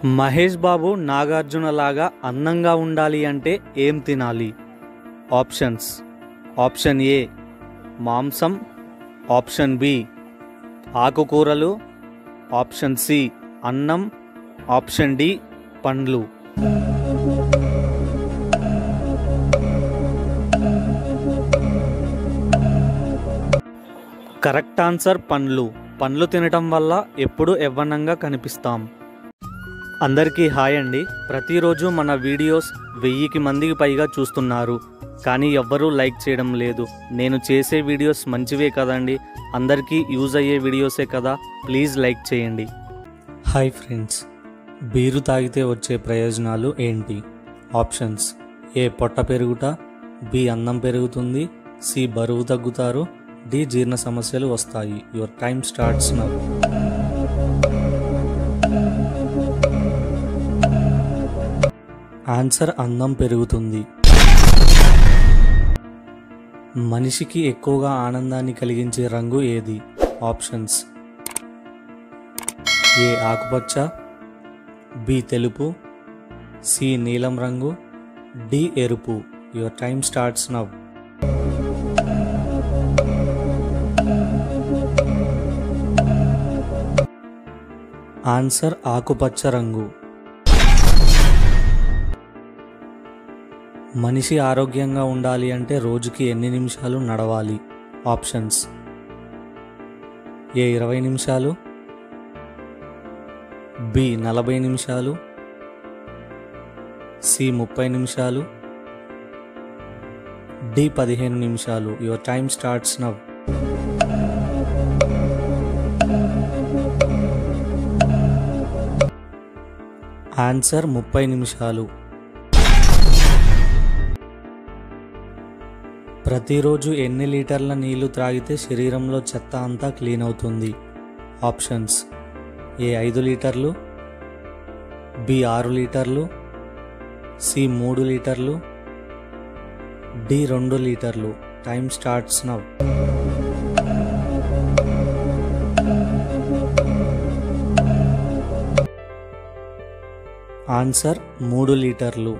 మహేష్ బాబు నాగార్జున లాగా అందంగా ఉండాలి అంటే ఏం తినాలి? ఆప్షన్స్: ఆప్షన్ ఏ మాంసం, ఆప్షన్ బి ఆకుకూరలు, ఆప్షన్ సి అన్నం, ఆప్షన్ డి పండ్లు. కరెక్ట్ ఆన్సర్ పండ్లు. పండ్లు తినటం వల్ల ఎప్పుడు యవ్వనంగా కనిపిస్తాం. అందరికీ హాయ్ అండి. ప్రతిరోజు మన వీడియోస్ 1000 మందికి పైగా చూస్తున్నారు, కానీ ఎవ్వరూ లైక్ చేయడం లేదు. నేను చేసే వీడియోస్ మంచివే కదండి, అందరికీ యూజ్ అయ్యే వీడియోసే కదా, ప్లీజ్ లైక్ చేయండి. హాయ్ ఫ్రెండ్స్, బీరు తాగితే వచ్చే ప్రయోజనాలు ఏంటి? ఆప్షన్స్: ఏ పొట్ట పెరుగుట, బి అన్నం పెరుగుతుంది, సి బరువు తగ్గుతారు, డి జీర్ణ సమస్యలు వస్తాయి. Your time starts now. Answer: అన్నం పెరుగుతుంది. మనిషికి ఎక్కువగా ఆనందాన్ని కలిగించే రంగు ఏది? ఆప్షన్స్: ఏ ఆకుపచ్చ, బి తెలుపు, సి నీలం రంగు, డి ఎరుపు. Your time starts now. Answer: ఆకుపచ్చ రంగు. మనిషి ఆరోగ్యంగా ఉండాలి అంటే రోజుకి ఎన్ని నిమిషాలు నడవాలి? ఆప్షన్స్: ఏ 20 నిమిషాలు, బి 40 నిమిషాలు, సి 30 నిమిషాలు, డి 15 నిమిషాలు. Your time starts now. Answer: 30 నిమిషాలు. ప్రతిరోజు ఎన్ని లీటర్ల నీళ్లు త్రాగితే శరీరంలో చెత్త అంతా క్లీన్ అవుతుంది? ఆప్షన్స్: ఏ 5 లీటర్లు, బి 6 లీటర్లు, సి 3 లీటర్లు, డి 2 లీటర్లు. Time starts now. ఆన్సర్: 3 లీటర్లు.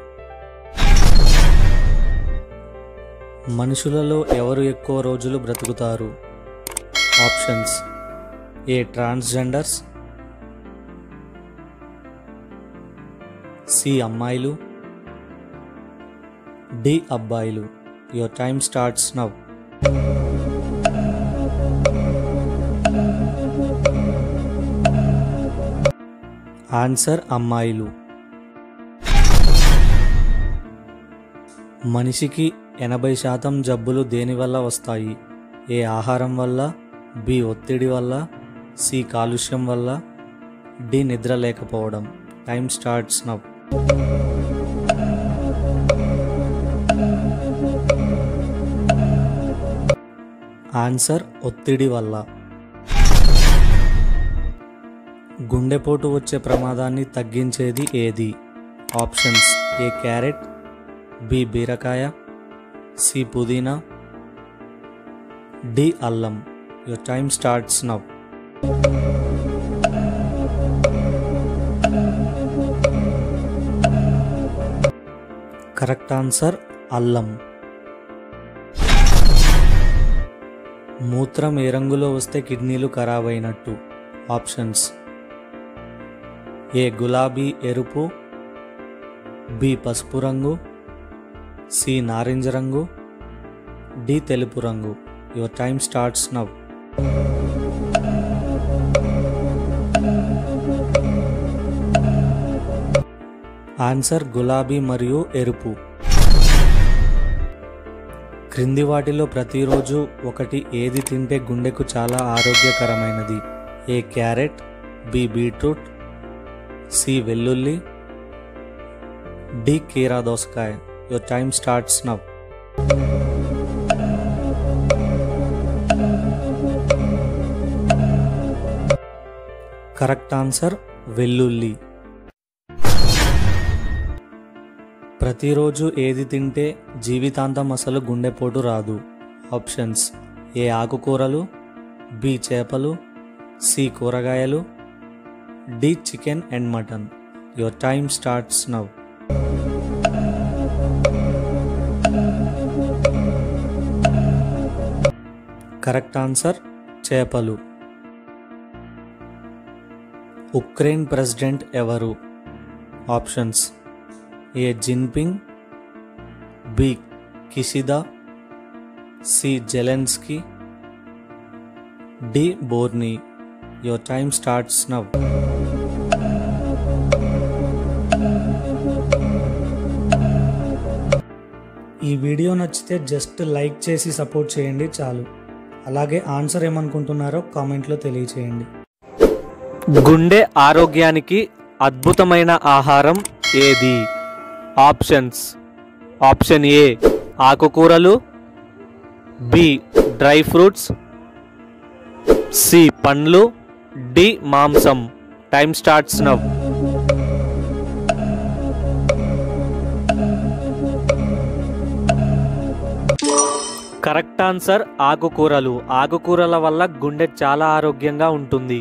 మనుషులలో ఎవరు ఎక్కువ రోజులు బ్రతుకుతారు? ఆప్షన్స్: ఏ ట్రాన్స్జెండర్స్, సి అమ్మాయిలు, డి అబ్బాయిలు. Your time starts now. Answer: అమ్మాయిలు. మనిషికి 80% జబ్బులు దేనివల్ల వస్తాయి? ఏ ఆహారం వల్ల, బి ఒత్తిడి వల్ల, సి కాలుష్యం వల్ల, డి నిద్ర లేకపోవడం. Time starts now. ఆన్సర్: ఒత్తిడి వల్ల. గుండెపోటు వచ్చే ప్రమాదాన్ని తగ్గించేది ఏది? ఆప్షన్స్: ఏ క్యారెట్, బి బీరకాయ, సి పుదీనా, డి అల్లం. Your time starts now. Correct answer: అల్లం. మూత్రం ఏ రంగులో వస్తే కిడ్నీలు ఖరాబ్ అయినట్టు? ఆప్షన్స్: ఏ గులాబీ ఎరుపు, బి పసుపు రంగు, సి నారింజ రంగు, డి తెలుపు రంగు. Your time starts now. Answer: గులాబీ మరియు ఎరుపు. క్రింది వాటిలో ప్రతిరోజు ఒకటి ఏది తింటే గుండెకు చాలా ఆరోగ్యకరమైనది? ఏ క్యారెట్, బి బీట్రూట్, సి వెల్లుల్లి, డి కీరా దోసకాయ. Your time starts now. Correct answer: వెల్లుల్లి. ప్రతిరోజు ఏది తింటే జీవితాంతం అసలు గుండెపోటు రాదు? ఆప్షన్స్: ఏ ఆకుకూరలు, బి చేపలు, సి కూరగాయలు, D chicken and mutton. Your time starts now. Correct answer చేపలు. ఉక్రెయిన్ ప్రెసిడెంట్ ఎవరు? Options: A Jinping, B Kishida, C Zelensky, D Borne. Your time starts now. ఈ వీడియో నచ్చితే జస్ట్ లైక్ చేసి support చేయండి చాలు. అలాగే ఆన్సర్ ఏమనుకుంటున్నారో కామెంట్లో తెలియచేయండి. గుండె ఆరోగ్యానికి అద్భుతమైన ఆహారం ఏది? ఆప్షన్స్: ఆప్షన్ ఏ ఆకుకూరలు, బి డ్రై ఫ్రూట్స్, సి పండ్లు, డి మాంసం. Time starts now. Correct answer ఆకుకూరలు. ఆకుకూరల వల్ల గుండె చాలా ఆరోగ్యంగా ఉంటుంది.